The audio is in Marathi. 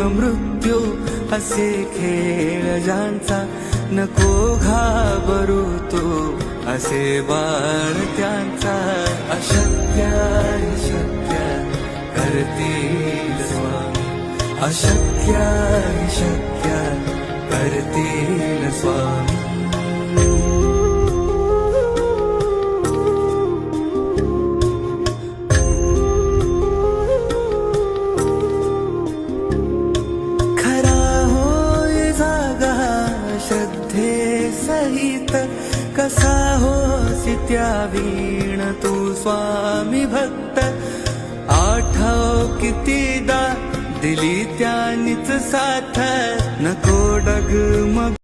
मृत्यू असे खेळ ज्यांचा, नको घाबरू तू असे बाळ त्यांचा. अशक्य शक्य करतील स्वामी, अशक्य शक्य करतील स्वामी. सहित कसा होसी त्या वीण तू स्वामी भक्त. आठव कितीदा दिली त्यानीच साथ, नको डगमग